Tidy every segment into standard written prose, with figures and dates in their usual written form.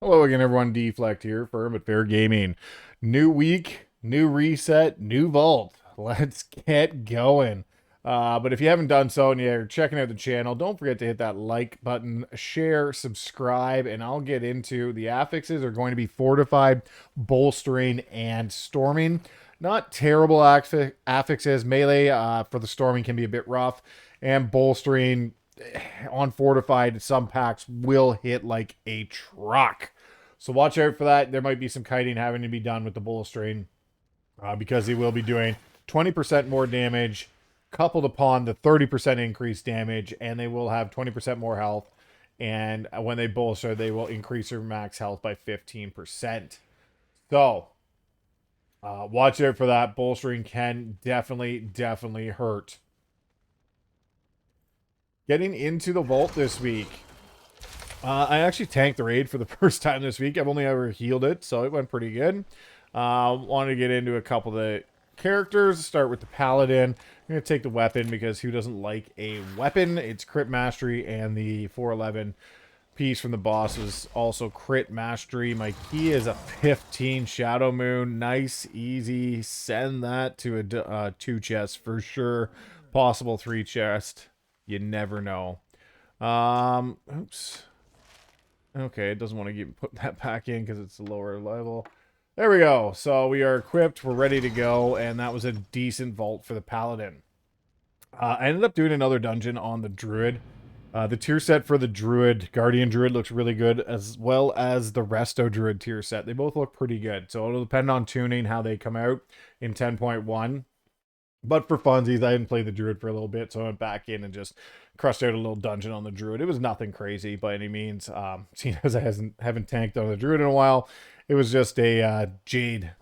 Hello again, everyone. Deflect here, Firm but Fair Gaming. New week, new reset, new vault. Let's get going. But if you haven't done so and you're checking out the channel, don't forget to hit that like button, share, subscribe, and I'll get into the affixes are going to be fortified, bolstering, and storming. Not terrible affixes. Melee for the storming can be a bit rough, and bolstering on fortified, some packs will hit like a truck. So watch out for that. There might be some kiting having to be done with the bolstering because he will be doing 20% more damage coupled upon the 30% increased damage, and they will have 20% more health. And when they bolster, they will increase their max health by 15%. So watch out for that. Bolstering can definitely hurt. Getting into the vault this week. I actually tanked the raid for the first time this week. I've only ever healed it, so it went pretty good. Wanted to get into a couple of the characters. Start with the paladin. I'm going to take the weapon because who doesn't like a weapon? It's crit mastery, and the 411 piece from the boss is also crit mastery. My key is a 15 Shadow Moon. Nice, easy. Send that to a 2 chest for sure. Possible 3 chest. You never know. Oops. Okay, it doesn't want to put that back in because it's a lower level. There we go. So we are equipped. We're ready to go. And that was a decent vault for the paladin. I ended up doing another dungeon on the druid. The tier set for the druid, guardian druid, looks really good, as well as the resto druid tier set. They both look pretty good. So it'll depend on tuning how they come out in 10.1. But for funsies, I didn't play the druid for a little bit, so I went back in and just crushed out a little dungeon on the druid. It was nothing crazy by any means. Seeing as I haven't tanked on the druid in a while, it was just a jade,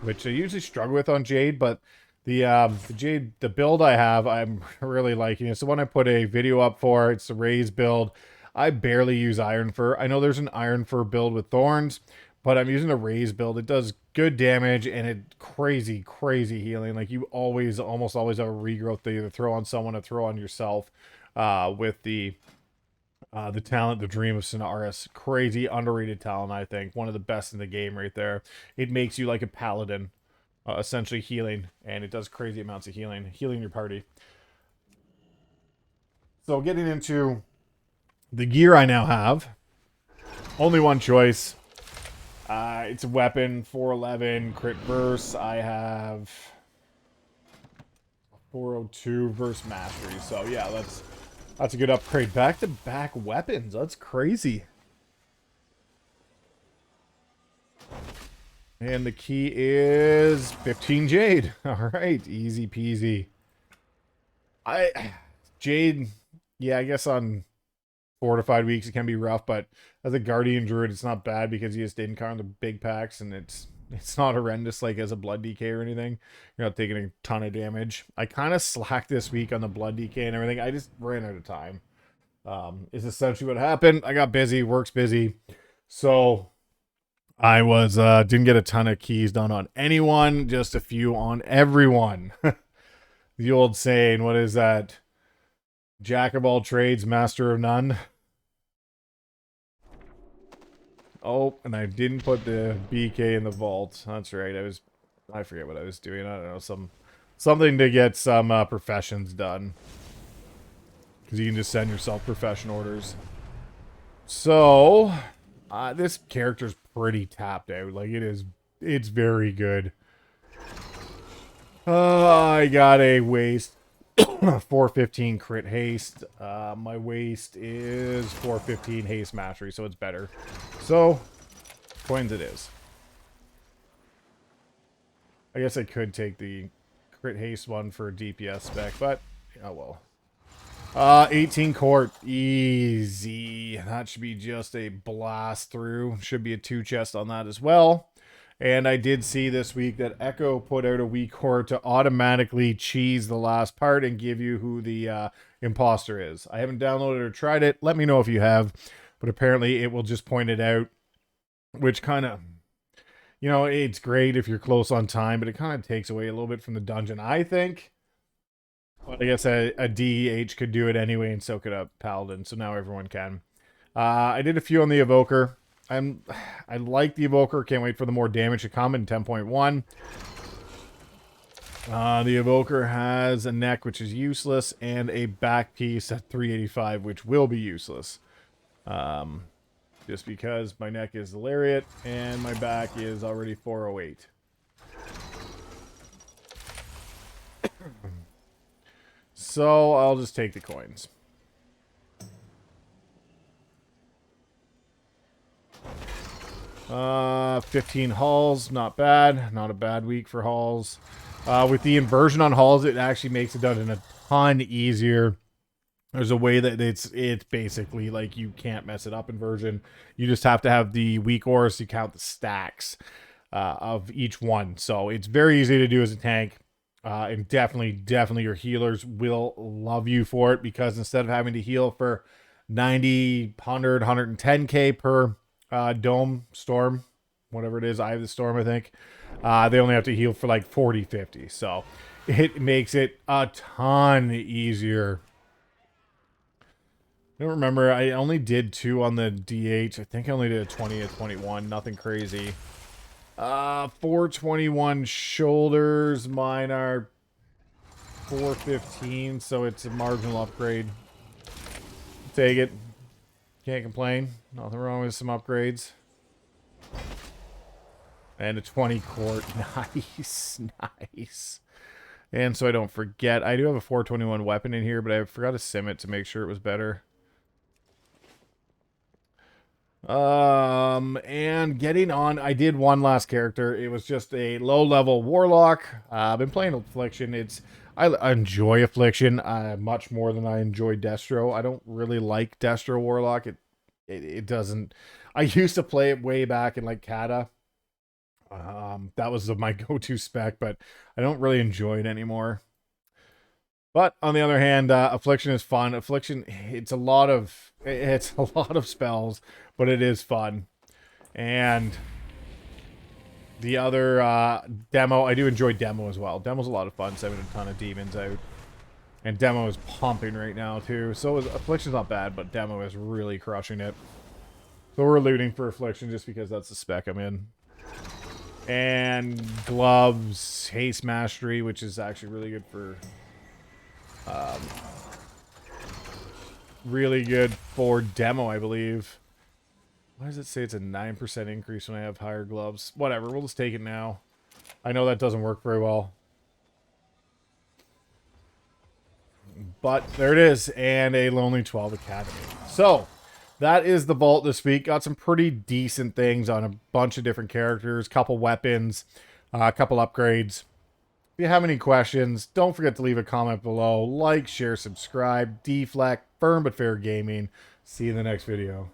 which I usually struggle with on jade, but the jade, the build I have, I'm really liking. It's the one I put a video up for. It's the Raise build. I barely use Iron Fur. I know there's an Iron Fur build with thorns, but I'm using a Raise build. It does good damage and it crazy healing. Like you almost always have a regrowth to either throw on someone or throw on yourself with the talent, the Dream of Sonaris. Crazy underrated talent, I think. One of the best in the game right there. It makes you like a paladin, essentially healing, and it does crazy amounts of healing your party. So getting into the gear I now have, only one choice. It's a weapon, 411 crit verse. I have 402 verse mastery. So yeah, that's a good upgrade. Back to back weapons. That's crazy. And the key is 15 jade. All right, easy peasy. Jade, yeah, I guess on fortified weeks it can be rough, but as a guardian druid it's not bad because you just encounter the big packs and it's not horrendous like as a blood DK or anything. You're not taking a ton of damage. I kind of slacked this week on the blood DK and everything. I just ran out of time. Is essentially what happened. I got busy, work's busy, so I was didn't get a ton of keys done on anyone, just a few on everyone. The old saying, what is that? Jack of all trades, master of none. Oh, and I didn't put the BK in the vault. That's right. I forget what I was doing. I don't know, something to get some professions done. Because you can just send yourself profession orders. So, this character's pretty tapped out. Like it's very good. I got a waste. 415 crit haste. My waste is 415 haste mastery, so it's better. So, coins it is. I guess I could take the crit haste one for DPS spec, but oh well. 18 court, easy. That should be just a blast through. Should be a 2 chest on that as well. And I did see this week that Echo put out a weak core to automatically cheese the last part and give you who the imposter is. I haven't downloaded or tried it. Let me know if you have. But apparently it will just point it out, which kind of, you know, it's great if you're close on time, but it kind of takes away a little bit from the dungeon, I think. But I guess a DH could do it anyway, and so could a Paladin. So now everyone can. I did a few on the Evoker. I like the Evoker. Can't wait for the more damage to come in 10.1. The Evoker has a neck, which is useless, and a back piece at 385, which will be useless. Just because my neck is the Lariat, and my back is already 408. So, I'll just take the coins. Uh, 15 hauls, not bad. Not a bad week for hauls. With the inversion on hauls, it actually makes it done a ton easier. There's a way that it's basically like you can't mess it up inversion. You just have to have the weak ores to count the stacks of each one. So it's very easy to do as a tank. And definitely your healers will love you for it, because instead of having to heal for 90, 100, 110k per dome, storm, whatever it is, I have the storm, I think. They only have to heal for like 40, 50. So it makes it a ton easier. I don't remember. I only did 2 on the DH. I think I only did a 20 at 21. Nothing crazy. 421 shoulders. Mine are 415, so it's a marginal upgrade. Take it. Can't complain. Nothing wrong with some upgrades. And a 20 quart. Nice. Nice. And so I don't forget, I do have a 421 weapon in here, but I forgot to sim it to make sure it was better. And getting on, I did one last character. It was just a low-level warlock. I've been playing Affliction. I enjoy Affliction much more than I enjoy Destro. I don't really like Destro Warlock. It doesn't. I used to play it way back in like Kata. That was my go-to spec, but I don't really enjoy it anymore. But on the other hand, Affliction is fun. Affliction, it's a lot of spells, but it is fun. And the other demo, I do enjoy demo as well. Demo's a lot of fun, saving a ton of demons out. And demo is pumping right now too. So Affliction's not bad, but demo is really crushing it. So we're looting for Affliction just because that's the spec I'm in. And gloves, haste mastery, which is actually really good for demo, I believe. Why does it say it's a 9% increase when I have higher gloves? Whatever, we'll just take it now. I know that doesn't work very well. But there it is, and a Lonely 12 Academy. So, that is the vault this week. Got some pretty decent things on a bunch of different characters, couple weapons, a couple upgrades. If you have any questions, don't forget to leave a comment below. Like, share, subscribe. Deflect, Firm but Fair Gaming. See you in the next video.